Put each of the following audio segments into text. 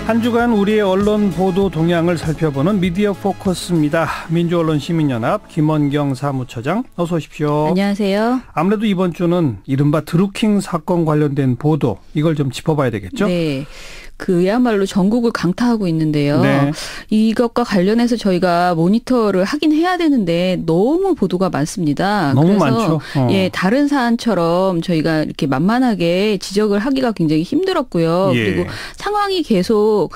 한 주간 우리의 언론 보도 동향을 살펴보는 미디어 포커스입니다. 민주언론시민연합 김원경 사무처장 어서 오십시오. 안녕하세요. 아무래도 이번 주는 이른바 드루킹 사건 관련된 보도, 이걸 좀 짚어봐야 되겠죠? 네. 그야말로 전국을 강타하고 있는데요. 네. 이것과 관련해서 저희가 모니터를 하긴 해야 되는데 너무 보도가 많습니다. 너무 그래서 많죠. 예, 다른 사안처럼 저희가 이렇게 만만하게 지적을 하기가 굉장히 힘들었고요. 예. 그리고 상황이 계속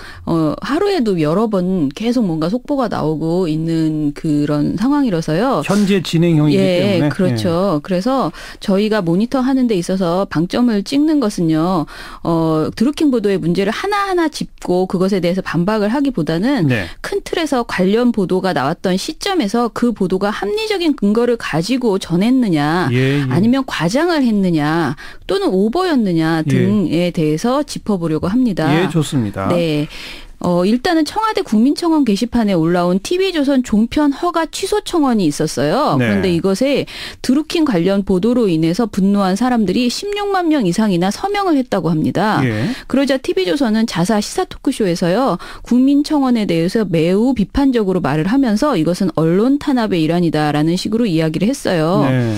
하루에도 여러 번 계속 뭔가 속보가 나오고 있는 그런 상황이라서요. 현재 진행형이기 때문에. 예, 그렇죠. 그래서 저희가 모니터하는 데 있어서 방점을 찍는 것은요. 드루킹 보도의 문제를 하나하나 짚고 그것에 대해서 반박을 하기보다는 네. 큰 틀에서 관련 보도가 나왔던 시점에서 그 보도가 합리적인 근거를 가지고 전했느냐 예. 아니면 과장을 했느냐 또는 오버였느냐 등에 대해서 짚어보려고 합니다. 예, 좋습니다. 네. 일단은 청와대 국민청원 게시판에 올라온 TV조선 종편 허가 취소 청원이 있었어요. 네. 그런데 이것에 드루킹 관련 보도로 인해서 분노한 사람들이 16만 명 이상이나 서명을 했다고 합니다. 예. 그러자 TV조선은 자사 시사 토크쇼에서요. 국민청원에 대해서 매우 비판적으로 말을 하면서 이것은 언론 탄압의 일환이다라는 식으로 이야기를 했어요. 네.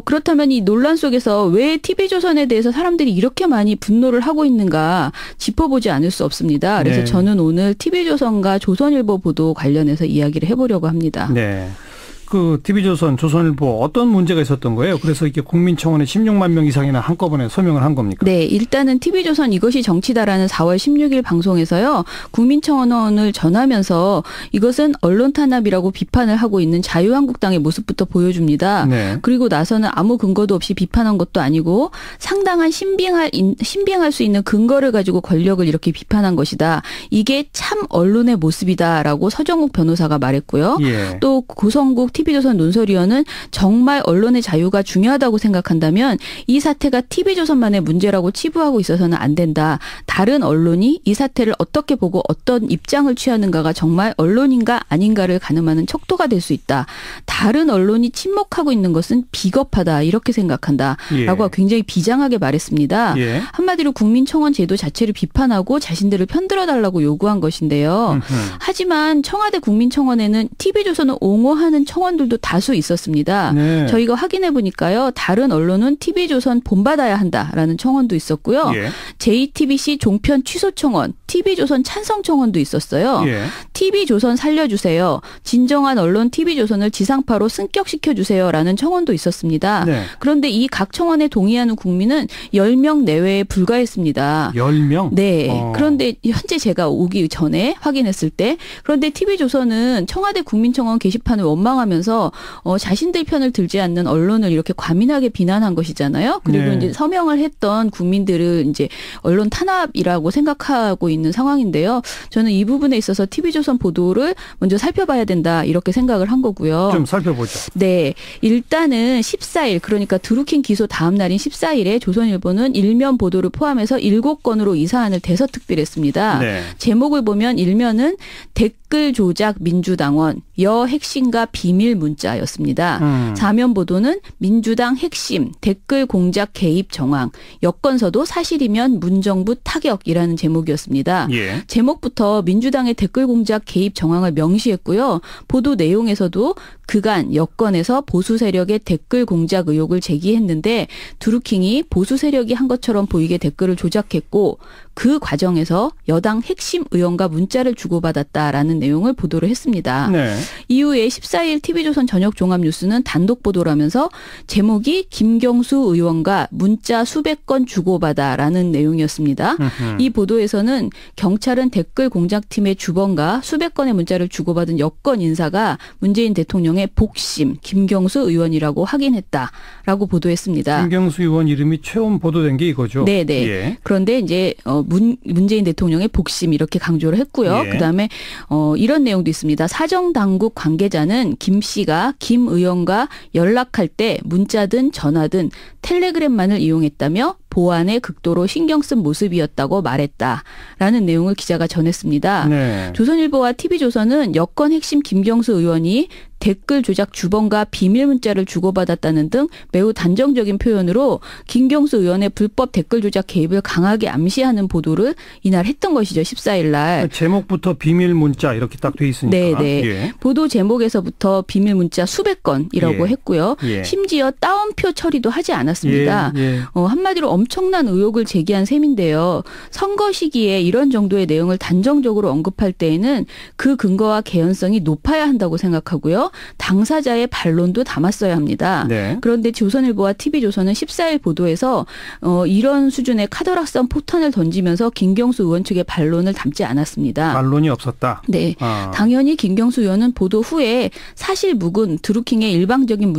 그렇다면 이 논란 속에서 왜 TV조선에 대해서 사람들이 이렇게 많이 분노를 하고 있는가 짚어보지 않을 수 없습니다. 그래서 네. 저는 오늘 TV조선과 조선일보 보도 관련해서 이야기를 해보려고 합니다. 네. 그 TV조선, 조선일보 어떤 문제가 있었던 거예요? 그래서 이게 국민청원에 16만 명 이상이나 한꺼번에 서명을 한 겁니까? 네. 일단은 TV조선 이것이 정치다라는 4월 16일 방송에서요. 국민청원을 전하면서 이것은 언론 탄압이라고 비판을 하고 있는 자유한국당의 모습부터 보여줍니다. 네. 그리고 나서는 아무 근거도 없이 비판한 것도 아니고 상당한 신빙할 수 있는 근거를 가지고 권력을 이렇게 비판한 것이다. 이게 참 언론의 모습이다라고 서정욱 변호사가 말했고요. 예. 또 고성국 TV조선 논설위원은 정말 언론의 자유가 중요하다고 생각한다면 이 사태가 TV조선만의 문제라고 치부하고 있어서는 안 된다. 다른 언론이 이 사태를 어떻게 보고 어떤 입장을 취하는가가 정말 언론인가 아닌가를 가늠하는 척도가 될 수 있다. 다른 언론이 침묵하고 있는 것은 비겁하다. 이렇게 생각한다. 예. 라고 굉장히 비장하게 말했습니다. 예. 한마디로 국민청원 제도 자체를 비판하고 자신들을 편들어달라고 요구한 것인데요. 하지만 청와대 국민청원에는 TV조선을 옹호하는 청원들도 다수 있었습니다. 네. 저희가 확인해 보니까요. 다른 언론은 TV조선 본받아야 한다라는 청원도 있었고요. 예. JTBC 종편 취소 청원, TV조선 찬성 청원도 있었어요. 예. TV조선 살려주세요. 진정한 언론 TV조선을 지상파로 승격시켜주세요라는 청원도 있었습니다. 네. 그런데 이 각 청원에 동의하는 국민은 10명 내외에 불과했습니다. 10명? 네. 그런데 현재 제가 오기 전에 확인했을 때 그런데 TV조선은 청와대 국민청원 게시판을 원망하면서 자신들 편을 들지 않는 언론을 이렇게 과민하게 비난한 것이잖아요. 그리고 네. 이제 서명을 했던 국민들을 이제 언론 탄압이라고 생각하고 있는 상황인데요. 저는 이 부분에 있어서 TV조선 보도를 먼저 살펴봐야 된다 이렇게 생각을 한 거고요. 좀 살펴보죠. 네. 일단은 14일 그러니까 드루킹 기소 다음 날인 14일에 조선일보는 일면 보도를 포함해서 7건으로 이 사안을 대서특필했습니다. 네. 제목을 보면 일면은 댓글 조작 민주당원 여 핵심과 비밀 문자였습니다. 사면 보도는 민주당 핵심 댓글 공작 개입 정황 여건서도 사실이면 문정부 타격이라는 제목이었습니다. 예. 제목부터 민주당의 댓글 공작 개입 정황을 명시했고요. 보도 내용에서도 그간 여건에서 보수 세력의 댓글 공작 의혹을 제기했는데 드루킹이 보수 세력이 한 것처럼 보이게 댓글을 조작했고 그 과정에서 여당 핵심 의원과 문자를 주고받았다라는 내용을 보도를 했습니다. 네. 이후에 14일 TV조선 저녁 종합뉴스는 단독 보도를 하면서 제목이 김경수 의원과 문자 수백 건 주고받아라는 내용이었습니다. 이 보도에서는 경찰은 댓글 공작팀의 주범과 수백 건의 문자를 주고받은 여권 인사가 문재인 대통령의 복심 김경수 의원이라고 확인했다라고 보도했습니다. 김경수 의원 이름이 처음 보도된 게 이거죠? 네네. 예. 그런데 이제 문재인 대통령의 복심 이렇게 강조를 했고요. 예. 그다음에 이런 내용도 있습니다. 사정당국 관계자는 김 씨가 김 의원과 연락할 때 문자든 전화든 텔레그램만을 이용했다며 보안에 극도로 신경 쓴 모습이었다고 말했다라는 내용을 기자가 전했습니다. 네. 조선일보와 TV조선은 여권 핵심 김경수 의원이 댓글 조작 주범과 비밀 문자를 주고받았다는 등 매우 단정적인 표현으로 김경수 의원의 불법 댓글 조작 개입을 강하게 암시하는 보도를 이날 했던 것이죠. 14일 날. 제목부터 비밀 문자 이렇게 딱 돼 있으니까. 네. 예. 보도 제목에서부터 비밀 문자 수백 건이라고 했고요. 심지어 따옴표 처리도 하지 않았습니다. 한마디로 엄청난 의혹을 제기한 셈인데요. 선거 시기에 이런 정도의 내용을 단정적으로 언급할 때에는 그 근거와 개연성이 높아야 한다고 생각하고요. 당사자의 반론도 담았어야 합니다. 그런데 조선일보와 TV조선은 14일 보도에서 이런 수준의 카더락성 폭탄을 던지면서 김경수 의원 측의 반론을 담지 않았습니다. 반론이 없었다? 네. 당연히 김경수 의원은 보도 후에 사실 묵은 드루킹의 일방적인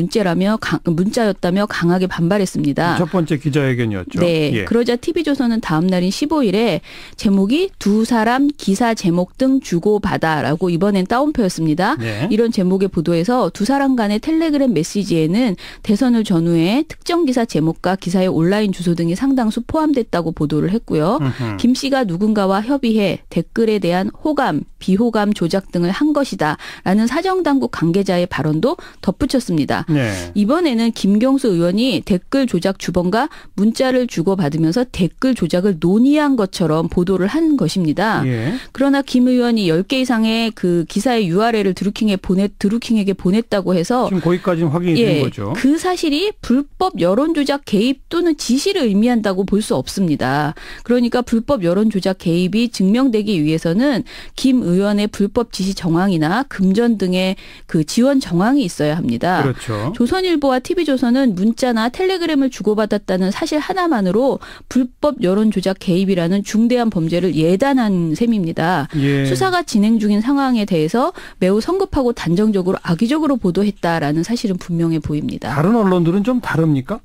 문자였다며 강하게 반발했습니다. 첫 번째 기자회견이었죠. 네. 그러자 TV조선은 다음 날인 15일에 제목이 두 사람 기사 제목 등 주고받아라고 이번엔 따옴표였습니다. 이런 제목의 보도에서 두 사람 간의 텔레그램 메시지에는 대선을 전후해 특정 기사 제목과 기사의 온라인 주소 등이 상당수 포함됐다고 보도를 했고요. 김 씨가 누군가와 협의해 댓글에 대한 호감, 비호감 조작 등을 한 것이다라는 사정당국 관계자의 발언도 덧붙였습니다. 이번에는 김경수 의원이 댓글 조작 주범과 문자를 주고받으면서 댓글 조작을 논의한 것처럼 보도를 한 것입니다. 그러나 김 의원이 10개 이상의 그 기사의 URL을 드루킹에게 보냈다고 해서 지금 거기까지는 확인이 된 거죠. 그 사실이 불법 여론조작 개입 또는 지시를 의미한다고 볼 수 없습니다. 그러니까 불법 여론조작 개입이 증명되기 위해서는 김 의원의 불법 지시 정황이나 금전 등의 그 지원 정황이 있어야 합니다. 그렇죠. 조선일보와 TV조선은 문자나 텔레그램을 주고받았다는 사실 하나만으로 불법 여론조작 개입이라는 중대한 범죄를 예단한 셈입니다. 수사가 진행 중인 상황에 대해서 매우 성급하고 단정적으로 악의적으로 보도했다라는 사실은 분명해 보입니다. 다른 언론들은 좀 다릅니까?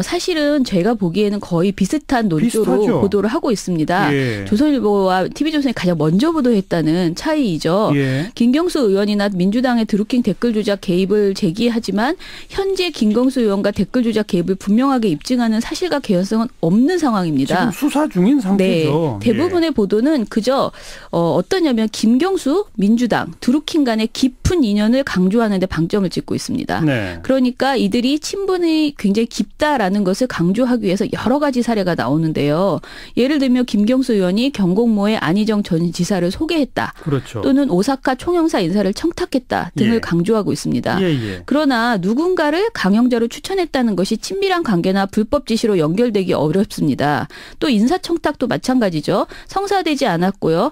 사실은 제가 보기에는 거의 비슷한 논조로 비슷하죠. 보도를 하고 있습니다. 조선일보와 TV조선이 가장 먼저 보도했다는 차이이죠. 김경수 의원이나 민주당의 드루킹 댓글 조작 개입을 제기하지만 현재 김경수 의원과 댓글 조작 개입을 분명하게 입증하는 사실과 개연성은 없는 상황입니다. 지금 수사 중인 상태죠. 대부분의 보도는 그저 어떠냐면 김경수, 민주당, 드루킹 간의 깊은 인연을 강조하는 데 방점을 찍고 있습니다. 그러니까 이들이 친분이 굉장히 깊다라는 것을 강조하기 위해서 여러 가지 사례가 나오는데요. 예를 들면 김경수 의원이 경공모의 안희정 전 지사를 소개했다. 그렇죠. 또는 오사카 총영사 인사를 청탁했다 등을 강조하고 있습니다. 그러나 누군가를 강영자로 추천했다는 것이 친밀한 관계나 불법 지시로 연결되기 어렵습니다. 또 인사청탁도 마찬가지죠. 성사되지 않았고요.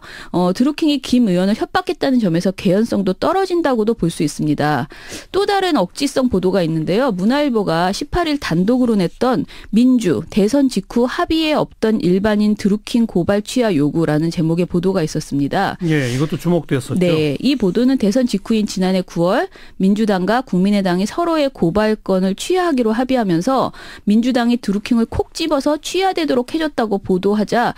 드루킹이 김 의원을 협박했다는 점에서 개연성도 떨어진다고도 볼 수 있습니다. 또 다른 억지성 보도가 있는데요. 문화일보가 18일 단독으로 냈던 민주, 대선 직후 합의에 없던 일반인 드루킹 고발 취하 요구라는 제목의 보도가 있었습니다. 이것도 주목됐었죠. 네, 이 보도는 대선 직후인 지난해 9월 민주당과 국민의당이 서로의 고발건을 취하하기로 합의하면서 민주당이 드루킹을 콕 집어서 취하되도록 해줬다고 보도하자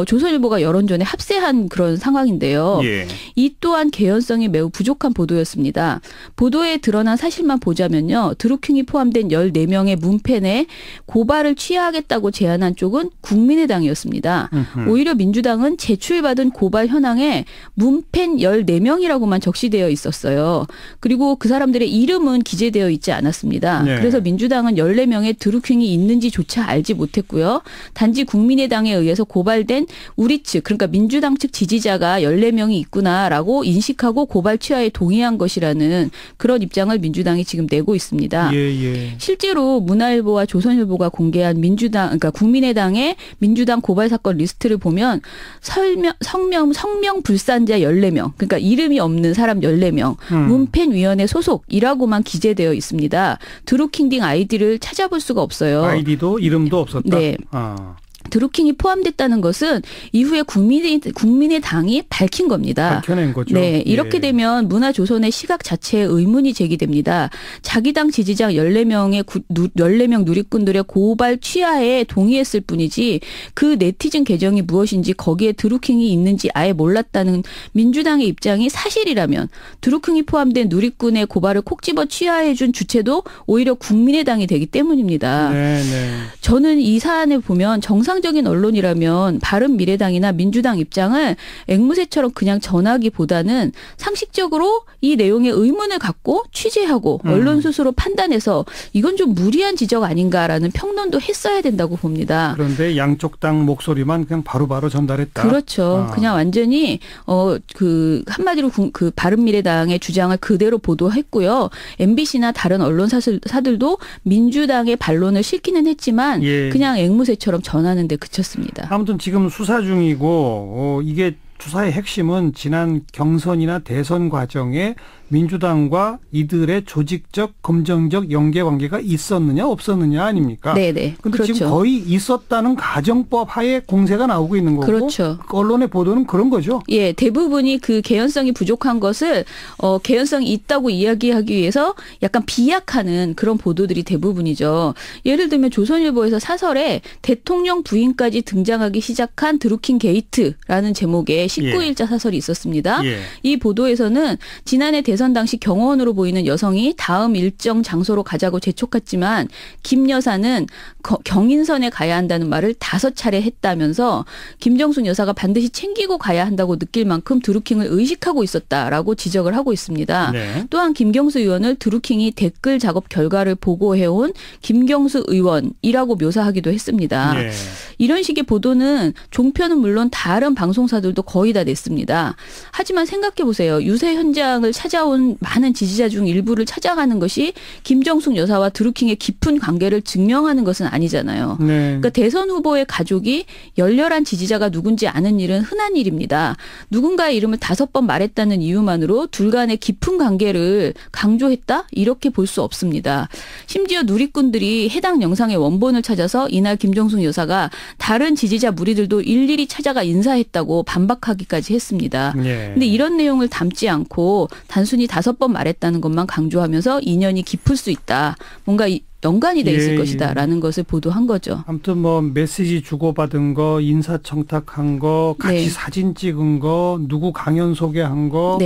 조선일보가 여론전에 합세한 그런 상황인데요. 이 또한 개연성이 매우 부족한 보도였습니다. 보도에 드러난 사실만 보자면요. 드루킹이 포함된 14명의 문펜에 고발을 취하하겠다고 제안한 쪽은 국민의당이었습니다. 오히려 민주당은 제출받은 고발 현황에 문펜 14명이라고만 적시되어 있었어요. 그리고 그 사람들의 이름은 기재되어 있지 않았습니다. 그래서 민주당은 14명의 드루킹이 있는지조차 알지 못했고요. 단지 국민의당에 의해서 고발된 우리 측, 그러니까 민주당 측 지지자가 14명이 있구나라고 인식하고 고발 취하에 동의한 것이라는 그런 입장을 민주당이 지금 내고 있습니다. 실제로 문화일보와 조선일보가 공개한 그러니까 국민의당의 민주당 고발 사건 리스트를 보면 성명 불산자 14명, 그러니까 이름이 없는 사람 14명, 문펜위원회 소속이라고만 기재되어 있습니다. 드루킹 등 아이디를 찾아볼 수가 없어요. 아이디도 이름도 없었다? 네. 드루킹이 포함됐다는 것은 이후에 국민의당이 밝힌 겁니다. 밝혀낸 거죠. 네, 이렇게 되면 문화조선의 시각 자체에 의문이 제기됩니다. 자기 당 지지자 14명 누리꾼들의 고발 취하에 동의했을 뿐이지 그 네티즌 계정이 무엇인지 거기에 드루킹이 있는지 아예 몰랐다는 민주당의 입장이 사실이라면 드루킹이 포함된 누리꾼의 고발을 콕 집어 취하해 준 주체도 오히려 국민의당이 되기 때문입니다. 저는 이 사안을 보면 정상 정상적인 언론이라면 바른미래당이나 민주당 입장을 앵무새처럼 그냥 전하기보다는 상식적으로 이 내용에 의문을 갖고 취재하고 언론 스스로 판단해서 이건 좀 무리한 지적 아닌가라는 평론도 했어야 된다고 봅니다. 그런데 양쪽 당 목소리만 그냥 바로바로 전달했다. 그렇죠. 그냥 완전히 한마디로 그 바른미래당의 주장을 그대로 보도했고요. MBC나 다른 언론사들도 민주당의 반론을 싣기는 했지만 그냥 앵무새처럼 전하는 데 그쳤습니다. 아무튼 지금 수사 중이고 이게 수사의 핵심은 지난 경선이나 대선 과정에 민주당과 이들의 조직적, 검정적 연계관계가 있었느냐 없었느냐 아닙니까? 네네. 그런데 그렇죠. 지금 거의 있었다는 가정법 하에 공세가 나오고 있는 거고 그렇죠. 언론의 보도는 그런 거죠. 예, 대부분이 그 개연성이 부족한 것을 개연성이 있다고 이야기하기 위해서 약간 비약하는 그런 보도들이 대부분이죠. 예를 들면 조선일보에서 사설에 대통령 부인까지 등장하기 시작한 드루킹 게이트라는 제목의 19일자 사설이 있었습니다. 이 보도에서는 지난해 대선 당시 경호원으로 보이는 여성이 다음 일정 장소로 가자고 재촉했지만 김 여사는 경인선에 가야 한다는 말을 5차례 했다면서 김정숙 여사가 반드시 챙기고 가야 한다고 느낄 만큼 드루킹을 의식하고 있었다라고 지적을 하고 있습니다. 또한 김경수 의원을 드루킹이 댓글 작업 결과를 보고해온 김경수 의원이라고 묘사하기도 했습니다. 이런 식의 보도는 종편은 물론 다른 방송사들도 거의 다 냈습니다. 하지만 생각해 보세요. 유세 현장을 찾아온 많은 지지자 중 일부를 찾아가는 것이 김정숙 여사와 드루킹의 깊은 관계를 증명하는 것은 아니잖아요. 그러니까 대선 후보의 가족이 열렬한 지지자가 누군지 아는 일은 흔한 일입니다. 누군가의 이름을 5번 말했다는 이유만으로 둘 간의 깊은 관계를 강조했다? 이렇게 볼 수 없습니다. 심지어 누리꾼들이 해당 영상의 원본을 찾아서 이날 김정숙 여사가 다른 지지자 무리들도 일일이 찾아가 인사했다고 반박하기까지 했습니다. 그런데 이런 내용을 담지 않고 단순히 5번 말했다는 것만 강조하면서 인연이 깊을 수 있다. 뭔가 연관이 돼 있을 것이다라는 것을 보도한 거죠. 아무튼 뭐 메시지 주고받은 거, 인사청탁한 거, 같이 사진 찍은 거, 누구 강연 소개한 거,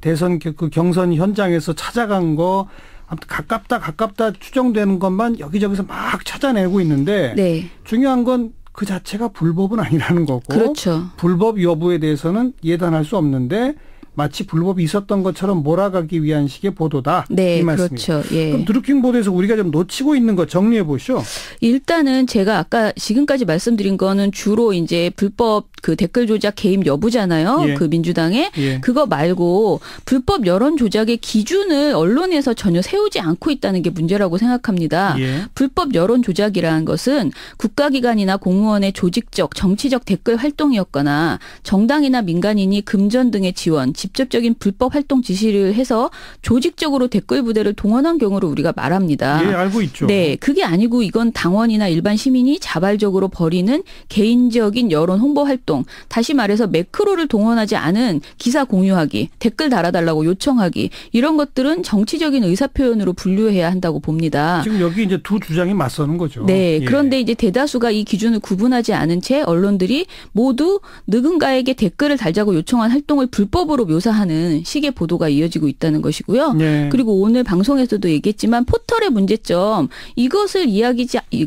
대선 그 경선 현장에서 찾아간 거, 아무튼 가깝다 추정되는 것만 여기저기서 막 찾아내고 있는데 중요한 건 그 자체가 불법은 아니라는 거고 그렇죠. 불법 여부에 대해서는 예단할 수 없는데 마치 불법이 있었던 것처럼 몰아가기 위한 식의 보도다. 이 말씀이죠. 그렇죠. 예. 그럼 드루킹 보도에서 우리가 좀 놓치고 있는 거 정리해 보시죠. 일단은 제가 아까 지금까지 말씀드린 거는 주로 이제 불법 그 댓글 조작 개입 여부잖아요. 그 민주당에. 그거 말고 불법 여론 조작의 기준을 언론에서 전혀 세우지 않고 있다는 게 문제라고 생각합니다. 불법 여론 조작이라는 것은 국가기관이나 공무원의 조직적, 정치적 댓글 활동이었거나 정당이나 민간인이 금전 등의 지원, 직접적인 불법 활동 지시를 해서 조직적으로 댓글 부대를 동원한 경우를 우리가 말합니다. 알고 있죠. 네, 그게 아니고 이건 당원이나 일반 시민이 자발적으로 벌이는 개인적인 여론 홍보 활동, 다시 말해서 매크로를 동원하지 않은 기사 공유하기, 댓글 달아달라고 요청하기 이런 것들은 정치적인 의사표현으로 분류해야 한다고 봅니다. 지금 여기 이제 두 주장이 맞서는 거죠. 네, 그런데 이제 대다수가 이 기준을 구분하지 않은 채 언론들이 모두 누군가에게 댓글을 달자고 요청한 활동을 불법으로 묘사하는 식의 보도가 이어지고 있다는 것이고요. 그리고 오늘 방송에서도 얘기했지만 포털의 문제점 이것을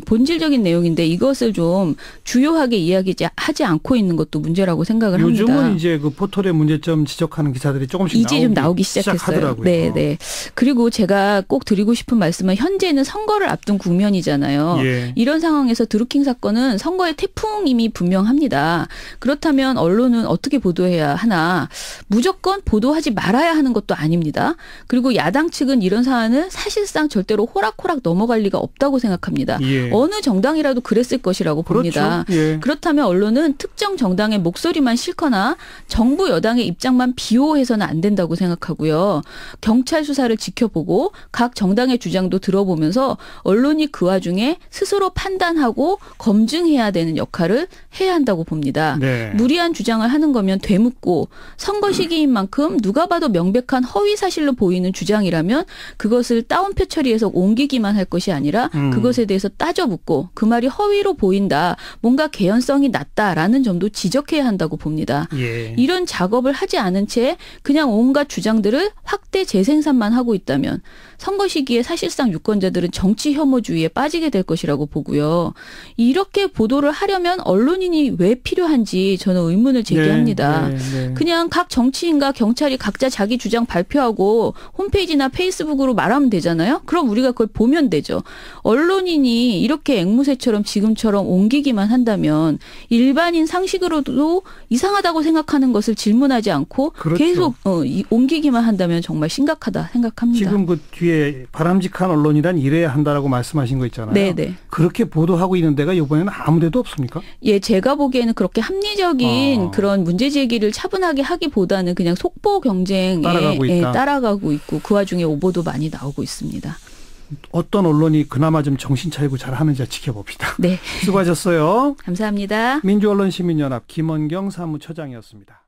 본질적인 내용인데 이것을 좀 주요하게 이야기하지 않고 있는 것도 문제라고 생각을 합니다. 요즘은 이제 그 포털의 문제점 지적하는 기사들이 조금씩 이제 좀 나오기 시작했어요. 네. 그리고 제가 꼭 드리고 싶은 말씀은 현재는 선거를 앞둔 국면이잖아요. 이런 상황에서 드루킹 사건은 선거의 태풍임이 분명합니다. 그렇다면 언론은 어떻게 보도해야 하나? 무조건 보도하지 말아야 하는 것도 아닙니다. 그리고 야당 측은 이런 사안을 사실상 절대로 호락호락 넘어갈 리가 없다고 생각합니다. 어느 정당이라도 그랬을 것이라고 봅니다. 그렇다면 언론은 특정 정당의 목소리만 싣거나 정부 여당의 입장만 비호해서는 안 된다고 생각하고요. 경찰 수사를 지켜보고 각 정당의 주장도 들어보면서 언론이 그 와중에 스스로 판단하고 검증해야 되는 역할을 해야 한다고 봅니다. 무리한 주장을 하는 거면 되묻고 선거 시기인 사실인 만큼 누가 봐도 명백한 허위 사실로 보이는 주장이라면 그것을 따옴표 처리해서 옮기기만 할 것이 아니라 그것에 대해서 따져묻고 그 말이 허위로 보인다, 뭔가 개연성이 낮다라는 점도 지적해야 한다고 봅니다. 예. 이런 작업을 하지 않은 채 그냥 온갖 주장들을 확대 재생산만 하고 있다면 선거 시기에 사실상 유권자들은 정치 혐오주의에 빠지게 될 것이라고 보고요. 이렇게 보도를 하려면 언론인이 왜 필요한지 저는 의문을 제기합니다. 그냥 각 정치인과 경찰이 각자 자기 주장 발표하고 홈페이지나 페이스북으로 말하면 되잖아요. 그럼 우리가 그걸 보면 되죠. 언론인이 이렇게 앵무새처럼 지금처럼 옮기기만 한다면 일반인 상식으로도 이상하다고 생각하는 것을 질문하지 않고 그렇죠. 계속 옮기기만 한다면 정말 심각하다 생각합니다. 지금 그 뒤에 바람직한 언론이란 이래야 한다라고 말씀하신 거 있잖아요. 네네. 그렇게 보도하고 있는 데가 이번에는 아무 데도 없습니까? 예, 제가 보기에는 그렇게 합리적인 그런 문제 제기를 차분하게 하기보다는 그냥 속보 경쟁에 따라가고 있고 그 와중에 오보도 많이 나오고 있습니다. 어떤 언론이 그나마 좀 정신 차리고 잘하는지 지켜봅시다. 네. 수고하셨어요. 감사합니다. 민주언론시민연합 김원경 사무처장이었습니다.